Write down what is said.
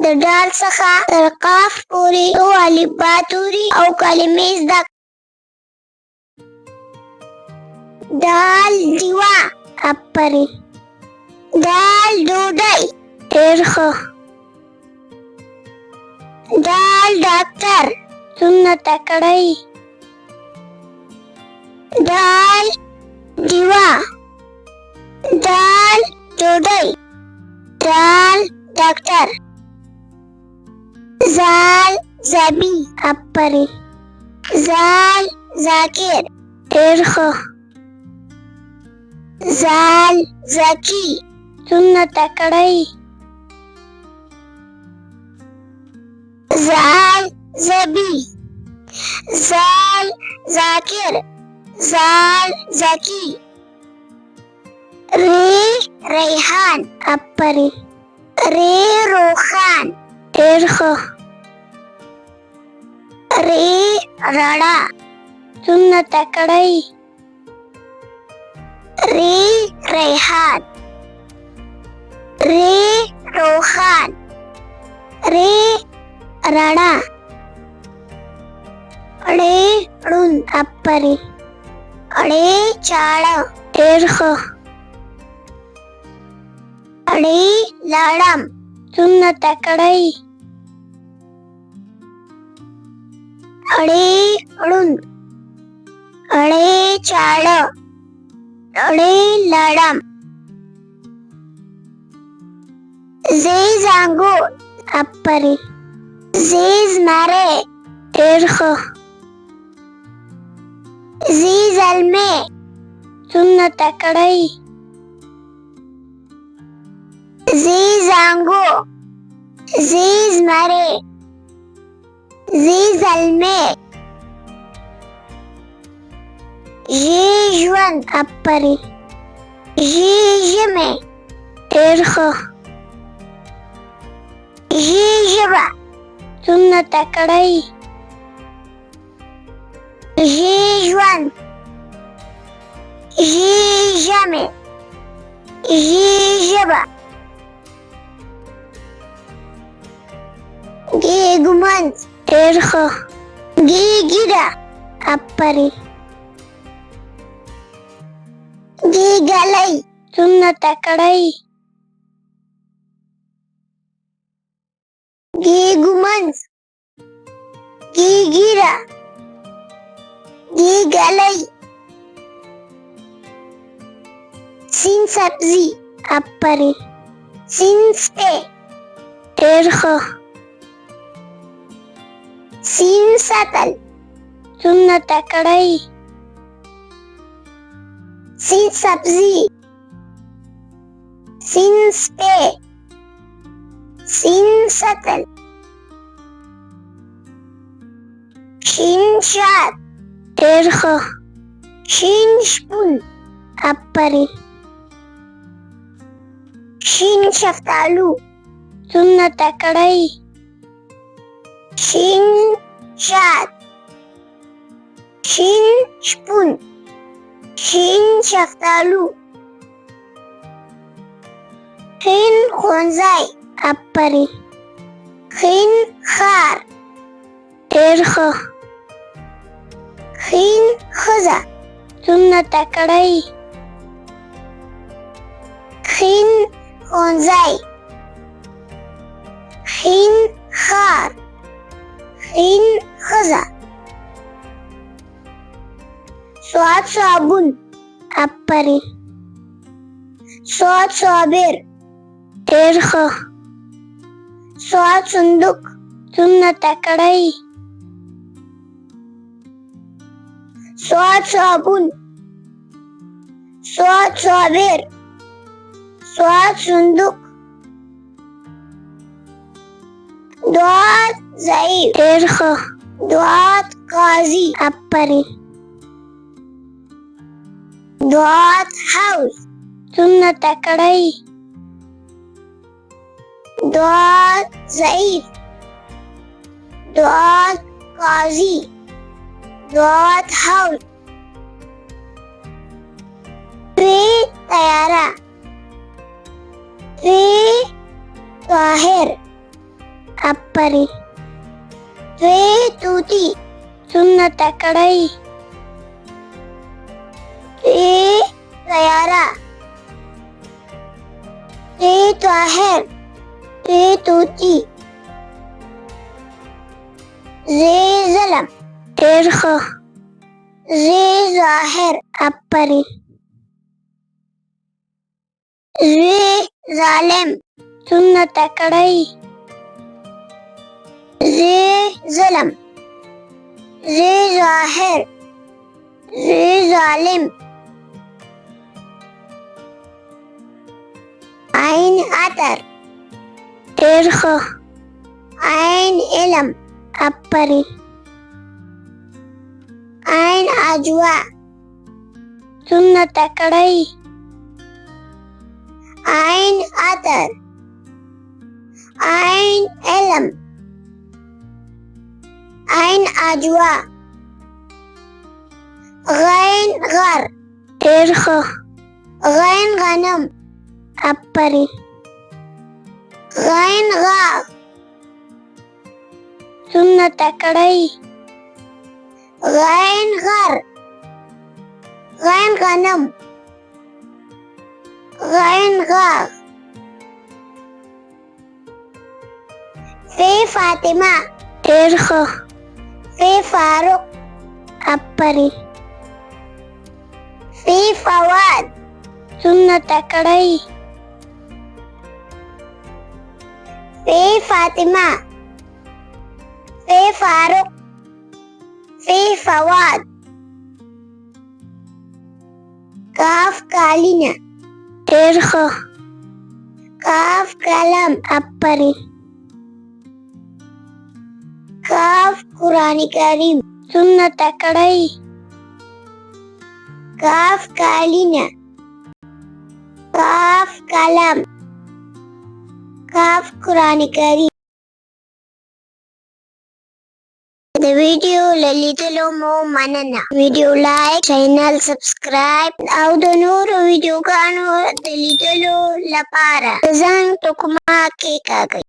دال څخه تر قاف پورې څو الفبا توري او کلمې زده. دال دیوه. آفرین. دال ډوډۍ. ډېر ښه. دال ډاکټر. څومره تکړه یې. دال دیوه. دال ډوډۍ. دال ډاکټر. زال زبی. آفرین. زال ذاکر. ډېر ښه. زال زکی. څومره تکړه یې. زال زبی. زال ذاکر. زال زکی. ری ریحان. آفرین. ری روخان. ډېر ښه. ری رڼا. څومره تکړه یې. ری ریحان. ری روخان. ری رڼا. ړې ړوند. آفرین. ړې چاړه. ډېر ښه. ړې لړم. څومره تکړه یې. ړې ړوند. ړې چاړه. ړې لړم. زې زانګور. آفرین. زې زمری. ډېر ښه. زې زلمی. څومره تکړه یې. زې زانګو. زې زمری. زې زلمی. ژې ژوند. آفرین. ژې ژمی. ډېر ښه. ژې ژبه. څومره تکړه یې. ژې ژوند. ژې ژمی. ژې ژبه. ګې ږمنځ. ډېر ښه. ګې ږیره. آفرین. ګې ږلۍ. څومره تکړه یې. ګې ږمنځ. ګې ږیره. ګې ږلۍ. سین سبزي. آفرین. سین سپی. ډېر ښه. سین سطل. څومره تکړه یې. سین سبزي. سین سپی. سین سطل. شین شات. ډېر ښه. شین شپون. آفرین. شین شفتالو. څومره تکړه یې. شین شات. شین شپون. شین شفتالو. خین ښوونځی. آفرین. خین ښار. ډېر ښه. خین ښځه. څومره تکړه یې. خین ښوونځی. خین ښار. خین ښځه. سواد صابون. آفرین. سواد صابر. ډېر ښه. سواد صندوق. څومره تکړه یې. سواد صابون. سواد صابر. سواد صندوق. دوات ضعیف. ډېر ښه. دوات قاضي. آفرین. دوات حوض. څومره تکړه یې. دوات ضعیف. دوات قاضي. دوات حوض. دوی طیاره. دوی طاهر. Appari. Ve tuti. Sunna takadai. Ve gayara. Ve tahir. Ve tuti. Ze zalam. Irkha. Ze zahir. Appari. Ze zalim. Sunna takadai. Ze zalam. Ze zahir. Ze zalim. Ain atar. Irkha. Ain ilam. Appari. Ain ajwa. Sunna takadai. Ain atar. Ain ilam. Ain ajwa. Ghain ghar. Irkha. Ghain ghanam. Appari. Ghain ghar. Sunna takadai. Ghain ghar. Ghain ghanam. Ghain ghar. Fi Fatima. Irkha. Fi Farooq. Appari. Fi Fawad. Sunna takadai. Fi Fatima. Fi Farooq. Fi Fawad. Kaf kalina. Irkha. Kaf kalam. Appari. Kaf Qur'an Karim. Sunna takadai. Kaf kalina. Kaf kalam. Kaf Qur'an Karim. The video lalitalo mo manana. Video like, channel subscribe. Audo nuro video kano lalitalo lapara. Zang tukuma ke kagay.